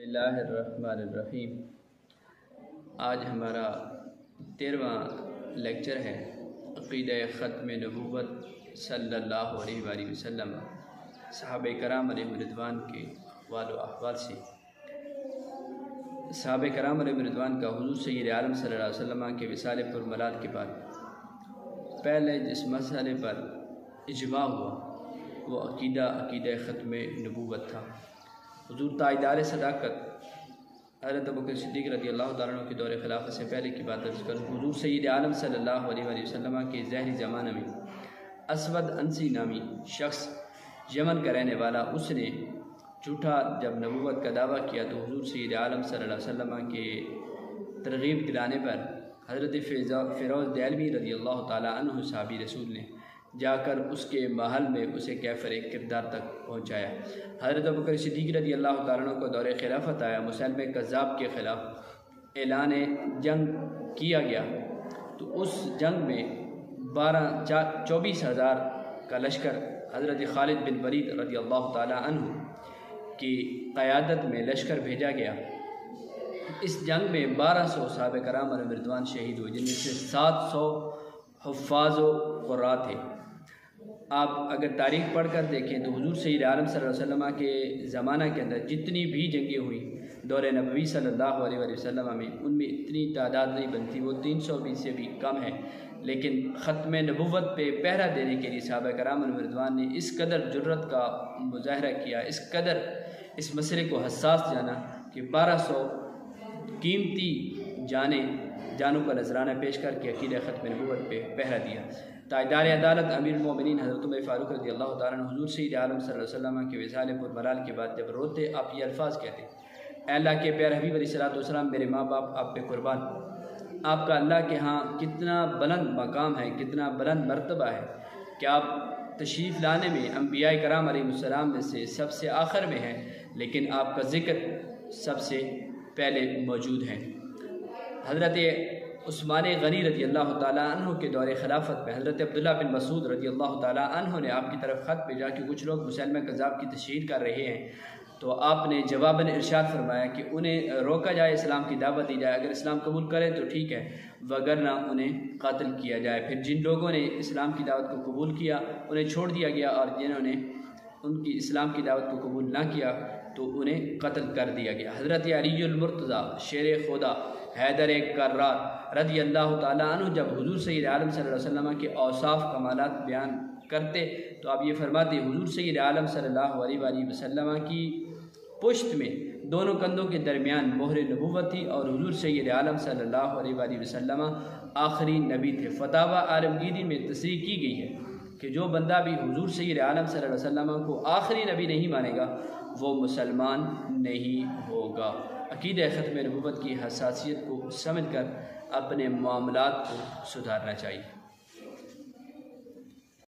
بسم اللہ الرحمن الرحیم۔ آج ہمارا 13واں لیکچر ہے عقیدہ ختم نبوت صلی اللہ علیہ وآلہ وسلم صحابہ کرام علیہ رضوان کے اقوال و احوال سے۔ صحابہ کرام علیہ رضوان کا حضور سید عالم صلی اللہ علیہ وسلم کے وصال پرملال کے بعد پہلے جس مسئلے پر اجماع ہوا وہ عقیدہ ختم نبوت تھا۔ حضور تاجدار صداقت حضرت ابوبکر صدیق رضی اللہ تعالیٰ عنہ کے دور خلافت سے پہلے کی بات درج کروں۔ حضور سید عالم صلی اللہ علیہ وآلہ وسلم کے ظہری زمانہ میں اسود انسی نامی شخص یمن کا رہنے والا، اس نے جھوٹا جب نبوت کا دعویٰ کیا تو حضور سید عالم صلی اللہ علیہ وسلم کے ترغیب دلانے پر حضرت فیروز دہلوی رضی اللہ تعالیٰ عنہ صحابی رسول نے جا کر اس کے محل میں اسے کیفر کردار تک پہنچایا۔ حضرت ابوبکر صدیق رضی اللہ تعالیٰ عنہ کو دور خلافت آیا، مسلمہ کذاب کے خلاف اعلان جنگ کیا گیا تو اس جنگ میں 24,000 کا لشکر حضرت خالد بن ولید رضی اللہ تعالیٰ عنہ کی قیادت میں لشکر بھیجا گیا۔ اس جنگ میں 1200 صحابہ کرام علیہ رضوان شہید ہوئے، جن میں سے 700 حفاظ و قراء تھے۔ آپ اگر تاریخ پڑھ کر دیکھیں تو حضور سید عالم صلی اللہ علیہ وسلم کے زمانہ کے اندر جتنی بھی جنگیں ہوئیں دور نبوی صلی اللہ علیہ وسلم میں، ان میں اتنی تعداد نہیں بنتی، وہ 320 سے بھی کم ہے، لیکن ختم نبوت پہ پہرا دینے کے لیے صحابہ کرام علیہ رضوان نے اس قدر جرت کا مظاہرہ کیا، اس قدر اس مسئلے کو حساس جانا کہ 1200 قیمتی جانوں کا نذرانہ پیش کر کے عقیدہ ختم نبوت پہ پہرا دیا۔ تاجدار عدالت امیر المومنین حضرت عمر فاروق رضی اللہ تعالیٰ عنہ حضور سید عالم صلی اللہ علیہ وسلم کے وصال پرملال کے بعد جب روتے آپ یہ الفاظ کہتے: اے اللہ کے پیارے حبیب علیہ السلام، میرے ماں باپ آپ پہ قربان، آپ کا اللہ کے ہاں کتنا بلند مقام ہے، کتنا بلند مرتبہ ہے کہ آپ تشریف لانے میں انبیاء کرام علیہ السلام میں سے سب سے آخر میں ہیں، لیکن آپ کا ذکر سب سے پہلے موجود ہے۔ حضرت عثمان غنی رضی اللہ تعالیٰ عنہ کے دور خلافت میں حضرت عبداللہ بن مسعود رضی اللہ تعالیٰ عنہ نے آپ کی طرف خط بھیجا کہ کچھ لوگ مسلمہ کذاب کی تشہیر کر رہے ہیں، تو آپ نے جواباً ارشاد فرمایا کہ انہیں روکا جائے، اسلام کی دعوت دی جائے، اگر اسلام قبول کریں تو ٹھیک ہے، وگرنہ انہیں قتل کیا جائے۔ پھر جن لوگوں نے اسلام کی دعوت کو قبول کیا انہیں چھوڑ دیا گیا، اور جنہوں نے ان کی اسلام کی دعوت کو قبول نہ کیا تو انہیں قتل کر دیا گیا۔ حضرت علی المرتضیٰ شیر خدا حیدر کرار رضی اللہ تعالیٰ عنہ جب حضور سید عالم صلی اللہ علیہ وسلم کے اوصاف کمالات بیان کرتے تو آپ یہ فرماتے: حضور سید عالم صلی اللہ علیہ وآلہ وسلم کی پشت میں دونوں کندھوں کے درمیان مہر نبوت تھی، اور حضور سید عالم صلی اللہ علیہ وآلہ وسلم آخری نبی تھے۔ فتاوی عالمگیری میں تصریح کی گئی ہے کہ جو بندہ بھی حضور سید عالم صلی اللہ علیہ وسلم کو آخری نبی نہیں مانے گا وہ مسلمان نہیں ہوگا۔ عقیدہ ختم نبوت کی حساسیت کو سمجھ کر اپنے معاملات کو سدھارنا چاہیے۔